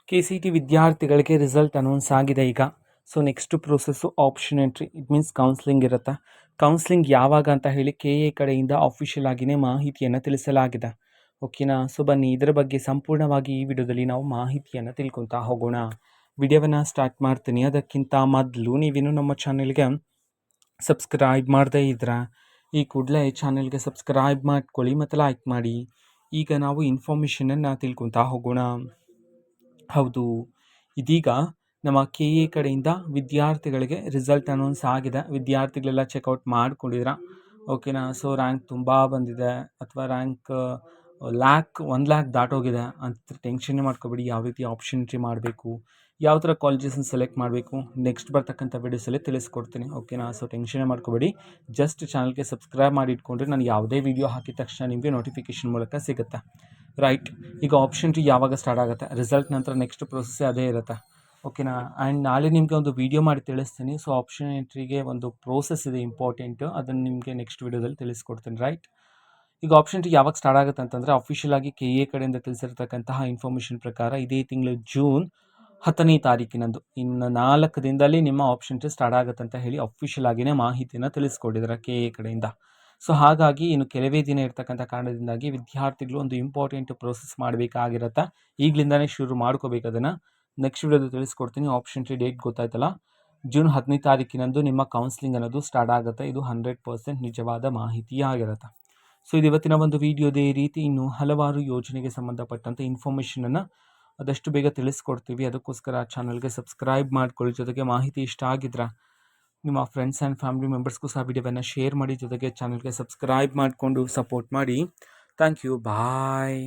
KCT ವಿದ್ಯಾರ್ಥಿಗಳಿಗೆ result announce ಆಗಿದೆ ಈಗ. So next process option entry, it means counselling ಇರುತ್ತೆ. ಕೌನ್ಸ್ಲಿಂಗ್ ಯಾವಾಗ ಅಂತ ಹೇಳಿ KA ಕಡೆಯಿಂದ ಅಫಿಷಿಯಲ್ ಆಗಿಯೇ ಮಾಹಿತಿಯನ್ನು ತಿಳಿಸಲಾಗಿದೆ. ಓಕೆನಾ. ಸೊ ಬನ್ನಿ ಇದರ ಬಗ್ಗೆ ಸಂಪೂರ್ಣವಾಗಿ ಈ ವಿಡಿಯೋದಲ್ಲಿ ನಾವು ಮಾಹಿತಿಯನ್ನು ತಿಳ್ಕೊತಾ ಹೋಗೋಣ. ವಿಡಿಯೋವನ್ನು ಸ್ಟಾರ್ಟ್ ಮಾಡ್ತೀನಿ. ಅದಕ್ಕಿಂತ ಮೊದಲು ನೀವೇನು ನಮ್ಮ ಚಾನೆಲ್ಗೆ ಸಬ್ಸ್ಕ್ರೈಬ್ ಮಾಡದೇ ಇದ್ರೆ ಈ ಕೂಡಲೇ ಚಾನೆಲ್ಗೆ ಸಬ್ಸ್ಕ್ರೈಬ್ ಮಾಡ್ಕೊಳ್ಳಿ ಮತ್ತು ಲೈಕ್ ಮಾಡಿ. ಈಗ ನಾವು ಇನ್ಫಾರ್ಮೇಷನನ್ನು ತಿಳ್ಕೊತಾ ಹೋಗೋಣ. ಹೌದು, ಇದೀಗ ನಮ್ಮ KA ಕಡೆಯಿಂದ ವಿದ್ಯಾರ್ಥಿಗಳಿಗೆ ರಿಸಲ್ಟ್ ಅನೌನ್ಸ್ ಆಗಿದೆ. ವಿದ್ಯಾರ್ಥಿಗಳೆಲ್ಲ ಚೆಕ್ಔಟ್ ಮಾಡ್ಕೊಂಡಿದ್ರ. ಓಕೆನಾ. ಸೊ ರ್ಯಾಂಕ್ ತುಂಬ ಬಂದಿದೆ ಅಥವಾ ರ್ಯಾಂಕ್ 1 ಲ್ಯಾಕ್ ದಾಟೋಗಿದೆ ಅಂತ ಟೆನ್ಷನ್ನೇ ಮಾಡ್ಕೋಬೇಡಿ. ಯಾವ ರೀತಿ ಆಪ್ಷನ್ ಎಂಟ್ರಿ ಮಾಡಬೇಕು, ಯಾವ ಥರ ಕಾಲೇಜಸನ್ನು ಸೆಲೆಕ್ಟ್ ಮಾಡಬೇಕು, ನೆಕ್ಸ್ಟ್ ಬರ್ತಕ್ಕಂಥ ವಿಡಿಯೋಸಲ್ಲಿ ತಿಳಿಸ್ಕೊಡ್ತೀನಿ. ಓಕೆನಾ. ಸೊ ಟೆನ್ಷನ್ನೇ ಮಾಡ್ಕೋಬೇಡಿ. ಜಸ್ಟ್ ಚಾನಲ್ಗೆ ಸಬ್ಸ್ಕ್ರೈಬ್ ಮಾಡಿ ಇಟ್ಕೊಂಡ್ರೆ ನಾನು ಯಾವುದೇ ವಿಡಿಯೋ ಹಾಕಿದ ತಕ್ಷಣ ನಿಮಗೆ ನೋಟಿಫಿಕೇಷನ್ ಮೂಲಕ ಸಿಗುತ್ತೆ. ರೈಟ್. ಈಗ ಆಪ್ಷನ್ ಎಂಟ್ರಿ ಯಾವಾಗ ಸ್ಟಾರ್ಟ್ ಆಗುತ್ತೆ, ರಿಸಲ್ಟ್ ನಂತರ ನೆಕ್ಸ್ಟ್ ಪ್ರೊಸೆಸ್ಸೇ ಅದೇ ಇರುತ್ತೆ. ಓಕೆನಾ. ಆ್ಯಂಡ್ ನಾಳೆ ನಿಮಗೆ ಒಂದು ವಿಡಿಯೋ ಮಾಡಿ ತಿಳಿಸ್ತೀನಿ. ಸೊ ಆಪ್ಷನ್ ಎಂಟ್ರಿಗೆ ಒಂದು ಪ್ರೋಸೆಸ್ ಇದೆ ಇಂಪಾರ್ಟೆಂಟು, ಅದನ್ನು ನಿಮಗೆ ನೆಕ್ಸ್ಟ್ ವಿಡಿಯೋದಲ್ಲಿ ತಿಳಿಸ್ಕೊಡ್ತೀನಿ. ರೈಟ್. ಈಗ ಆಪ್ಷನ್ ಎಂಟ್ರಿ ಯಾವಾಗ ಸ್ಟಾರ್ಟ್ ಆಗುತ್ತೆ ಅಂತಂದರೆ ಅಫಿಷಿಯಲ್ ಆಗಿ KA ಕಡೆಯಿಂದ ತಿಳಿಸಿರ್ತಕ್ಕಂತಹ ಇನ್ಫಾರ್ಮೇಷನ್ ಪ್ರಕಾರ ಇದೇ ತಿಂಗಳು ಜೂನ್ 10ನೇ ತಾರೀಕಿನಂದು, ಇನ್ನು 4 ದಿನದಲ್ಲಿ ನಿಮ್ಮ ಆಪ್ಷನ್ ಎಂಟ್ರಿ ಸ್ಟಾರ್ಟ್ ಆಗುತ್ತೆ ಅಂತ ಹೇಳಿ ಅಫಿಷಿಯಲ್ ಆಗಿಯೇ ಮಾಹಿತಿಯನ್ನು ತಿಳಿಸ್ಕೊಟ್ಟಿದ್ದಾರೆ KA ಕಡೆಯಿಂದ. ಸೊ ಹಾಗಾಗಿ ಇನ್ನು ಕೆಲವೇ ದಿನ ಇರ್ತಕ್ಕಂಥ ಕಾರಣದಿಂದಾಗಿ ವಿದ್ಯಾರ್ಥಿಗಳು ಒಂದು ಇಂಪಾರ್ಟೆಂಟ್ ಪ್ರೋಸೆಸ್ ಮಾಡಬೇಕಾಗಿರುತ್ತೆ. ಈಗಲಿಂದನೇ ಶುರು ಮಾಡ್ಕೋಬೇಕು. ಅದನ್ನು ನೆಕ್ಸ್ಟ್ ವಿಡಿಯೋದಲ್ಲಿ ತಿಳಿಸ್ಕೊಡ್ತೀನಿ. ಆಪ್ಷನ್ ಎಂಟ್ರಿ ಡೇಟ್ ಗೊತ್ತಾಯ್ತಲ್ಲ, ಜೂನ್ 10ನೇ ತಾರೀಕಿನಂದು ನಿಮ್ಮ ಕೌನ್ಸ್ಲಿಂಗ್ ಅನ್ನೋದು ಸ್ಟಾರ್ಟ್ ಆಗುತ್ತೆ. ಇದು 100% ನಿಜವಾದ ಮಾಹಿತಿಯಾಗಿರುತ್ತೆ. ಸೊ ಇದು ಇವತ್ತಿನ ಒಂದು ವಿಡಿಯೋದೇ ರೀತಿ ಇನ್ನೂ ಹಲವಾರು ಯೋಜನೆಗೆ ಸಂಬಂಧಪಟ್ಟಂಥ ಇನ್ಫಾರ್ಮೇಷನನ್ನು ಆದಷ್ಟು ಬೇಗ ತಿಳಿಸ್ಕೊಡ್ತೀವಿ. ಅದಕ್ಕೋಸ್ಕರ ಚಾನಲ್ಗೆ ಸಬ್ಸ್ಕ್ರೈಬ್ ಮಾಡ್ಕೊಳ್ಳಿ. ಜೊತೆಗೆ ಮಾಹಿತಿ ಇಷ್ಟ ಆಗಿದ್ರೆ ನಿಮ್ಮ ಫ್ರೆಂಡ್ಸ್ ಆ್ಯಂಡ್ ಫ್ಯಾಮಿಲಿ ಮೆಂಬರ್ಸ್ಗೂ ಸಹ ವಿಡಿಯೋವನ್ನು ಶೇರ್ ಮಾಡಿ. ಜೊತೆಗೆ ಚಾನಲ್ಗೆ ಸಬ್ಸ್ಕ್ರೈಬ್ ಮಾಡಿಕೊಂಡು ಸಪೋರ್ಟ್ ಮಾಡಿ. Thank you. ಬಾಯ್.